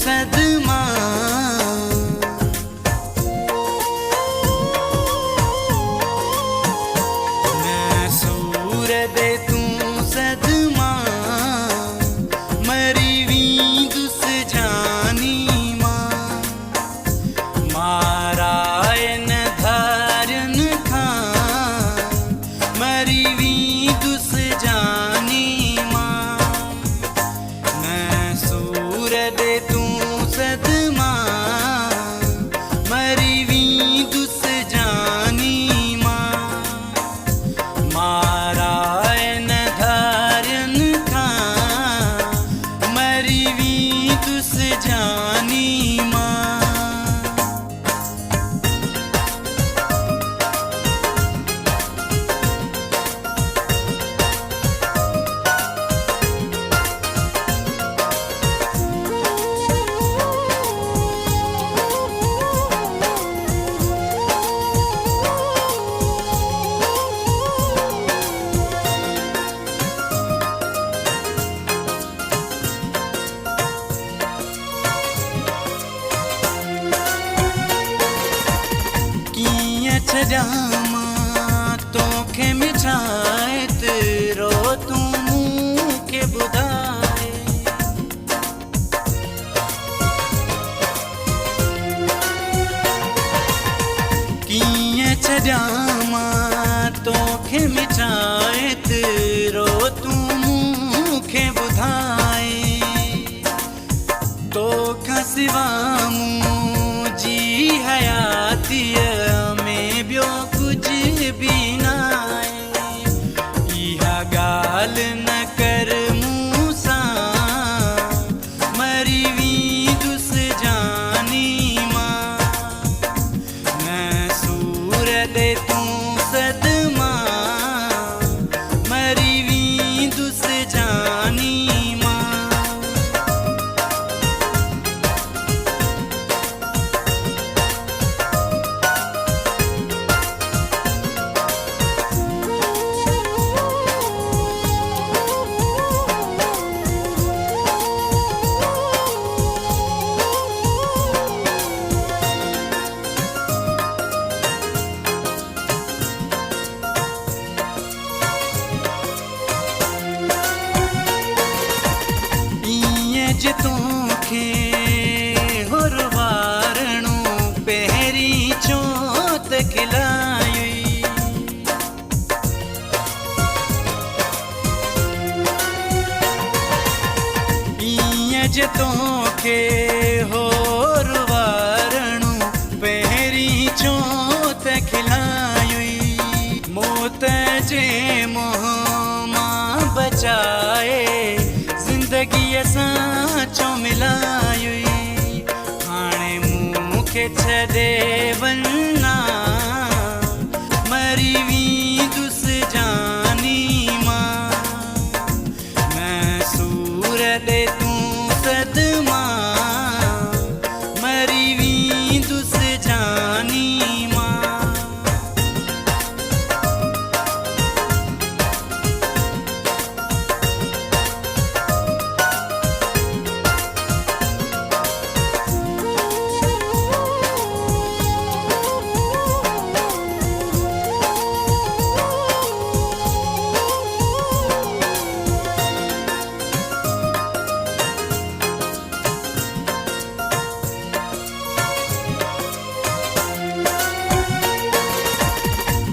सदमा मैं सूर दे तू सदमा मरी वी दुस जानी मां मारायन धारन खां मरी वी दुस जानी मां मैं सूर दे तू सदमा मरी वी दुस जानी मां मारायन धारन खां मरी वी दुस जानी मां छजामा तोखे मिठाइत रो तू मूंखे ॿुधाए कीअं छजामा तोखे मिठाइत रो तू मूंखे ॿुधाए तोखां सिवा मुंहिंजी हयातीअ ॿियो कुझु बि न आहे इहा ॻाल्हि न कर मूं सां मरी वी दुस जानी मां मैं सूर दे तू सदमा मरी वी दुस जानी मां जे तोखे हुर वारणो पहिरीं चोत खिलाई ईअं जे तोखे हुर वारणो पहिरीं चोत खिलाई मौत जे मोह मां बचाए ज़िंदगीअ सां चो मिलाई हाणे मूंखे छॾे वञा मरी वी दुस जानी मां मैं सूर दे तू सदमा मरी वी दुस जानी मां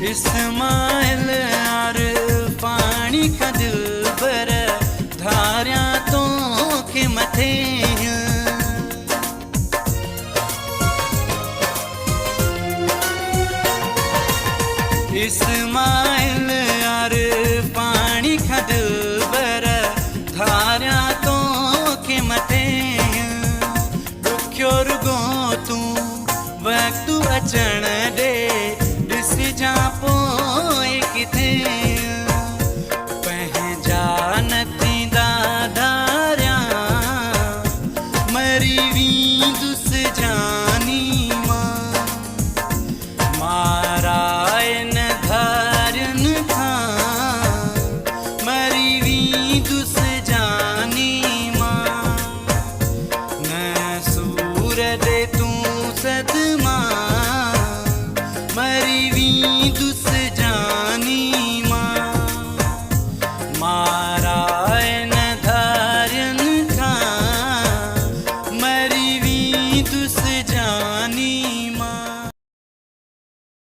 इस्माइल यार पानी का दिलबर धारियां तोखे मथे इस्माइल यार पानी का दिलबर धारियां तोखे मथे ॾुखियो रुगो तूं वक़्तु अचण ॾे ॾिसजां पोइ किथे पंहिंजा न थींदा धारियां मरी वी दुस जानी मां मारायन धारन खां मरी वी दुस जानी मां न खुद